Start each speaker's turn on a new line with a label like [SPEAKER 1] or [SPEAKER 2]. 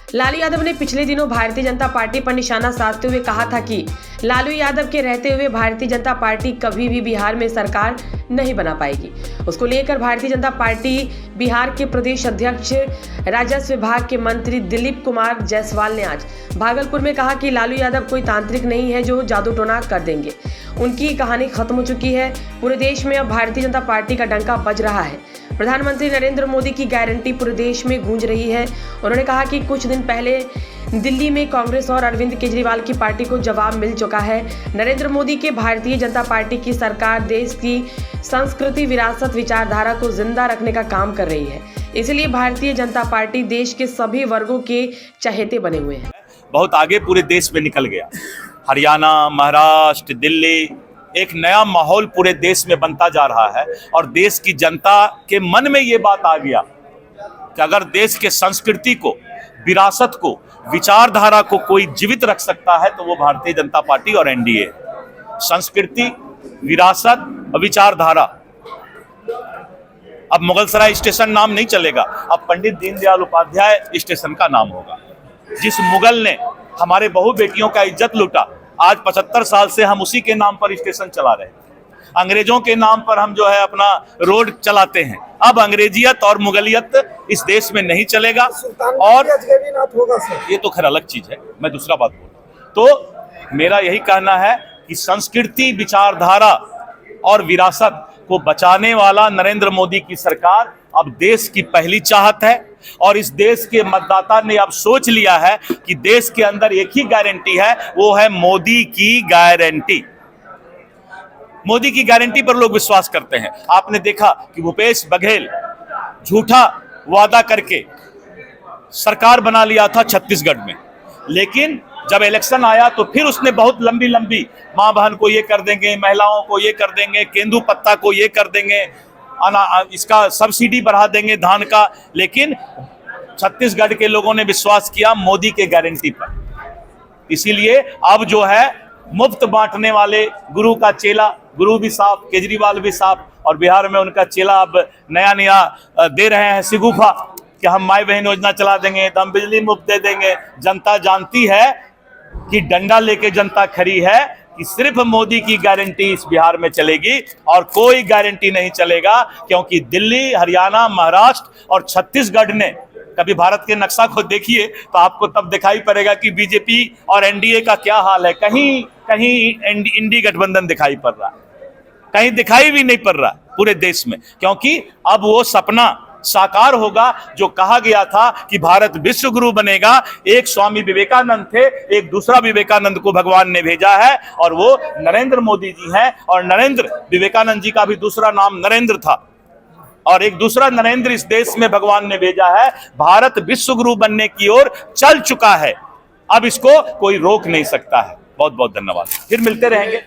[SPEAKER 1] लालू यादव ने पिछले दिनों भारतीय जनता पार्टी पर निशाना साधते हुए कहा था कि लालू यादव के रहते हुए भारतीय जनता पार्टी कभी भी बिहार में सरकार नहीं बना पाएगी। उसको लेकर भारतीय जनता पार्टी बिहार के प्रदेश अध्यक्ष राजस्व विभाग के मंत्री दिलीप कुमार जायसवाल ने आज भागलपुर में कहा कि लालू यादव कोई तांत्रिक नहीं है जो जादू टोना कर देंगे। उनकी कहानी खत्म हो चुकी है। पूरे देश में अब भारतीय जनता पार्टी का डंका बज रहा है। प्रधानमंत्री नरेंद्र मोदी की गारंटी पूरे देश में गूंज रही है। उन्होंने कहा कि कुछ दिन पहले दिल्ली में कांग्रेस और अरविंद केजरीवाल की पार्टी को जवाब मिल चुका है। नरेंद्र मोदी के भारतीय जनता पार्टी की सरकार देश की संस्कृति, विरासत, विचारधारा को जिंदा रखने का काम कर रही है। इसलिए भारतीय जनता पार्टी देश के सभी वर्गों के चहेते बने हुए हैं।
[SPEAKER 2] बहुत आगे पूरे देश में निकल गया। हरियाणा, महाराष्ट्र, दिल्ली, एक नया माहौल पूरे देश में बनता जा रहा है और देश की जनता के मन में ये बात आ गया कि अगर देश के संस्कृति को, विरासत को, विचारधारा को कोई जीवित रख सकता है तो वो भारतीय जनता पार्टी और एनडीए। संस्कृति, विरासत और विचारधारा। अब मुगलसराय स्टेशन नाम नहीं चलेगा, अब पंडित दीनदयाल उपाध्याय स्टेशन का नाम होगा। जिस मुगल ने हमारे बहु बेटियों का इज्जत लूटा, आज 75 साल से हम उसी के नाम पर स्टेशन चला रहे हैं। अंग्रेजों के नाम पर हम जो है अपना रोड चलाते हैं। अब अंग्रेजियत और मुगलियत इस देश में नहीं चलेगा। और ये तो खैर अलग चीज है, मैं दूसरा बात बोलूं तो मेरा यही कहना है कि संस्कृति, विचारधारा और विरासत को बचाने वाला नरेंद्र मोदी की सरकार अब देश की पहली चाहत है। और इस देश के मतदाता ने अब सोच लिया है कि देश के अंदर एक ही गारंटी है, वो है मोदी की गारंटी। मोदी की गारंटी पर लोग विश्वास करते हैं। आपने देखा कि भूपेश बघेल झूठा वादा करके सरकार बना लिया था छत्तीसगढ़ में, लेकिन जब इलेक्शन आया तो फिर उसने बहुत लंबी लंबी मां बहन को ये कर देंगे, महिलाओं को ये कर देंगे, केंदू पत्ता को ये कर देंगे, इसका सब्सिडी बढ़ा देंगे धान का। लेकिन छत्तीसगढ़ के लोगों ने विश्वास किया मोदी के गारंटी पर। इसीलिए अब जो है मुफ्त बांटने वाले गुरु का चेला, गुरु भी साफ, केजरीवाल भी साफ, और बिहार में उनका चेला अब नया नया दे रहे हैं सिगुफा कि हम माई बहन योजना चला देंगे, तो हम बिजली मुफ्त दे देंगे। जनता जानती है कि डंडा लेके जनता खड़ी है कि सिर्फ मोदी की गारंटी इस बिहार में चलेगी और कोई गारंटी नहीं चलेगा, क्योंकि दिल्ली, हरियाणा, महाराष्ट्र और छत्तीसगढ़ ने, कभी भारत के नक्शा को देखिए तो आपको तब दिखाई पड़ेगा कि बीजेपी और एनडीए का क्या हाल है। कहीं कहीं इंडी गठबंधन दिखाई पड़ रहा है, कहीं दिखाई भी नहीं पड़ रहा पूरे देश में, क्योंकि अब वो सपना साकार होगा जो कहा गया था कि भारत विश्व गुरु बनेगा। एक स्वामी विवेकानंद थे, एक दूसरा विवेकानंद को भगवान ने भेजा है और वो नरेंद्र मोदी जी हैं। और नरेंद्र, विवेकानंद जी का भी दूसरा नाम नरेंद्र था और एक दूसरा नरेंद्र इस देश में भगवान ने भेजा है। भारत विश्व गुरु बनने की ओर चल चुका है, अब इसको कोई रोक नहीं सकता है। बहुत बहुत धन्यवाद, फिर मिलते रहेंगे।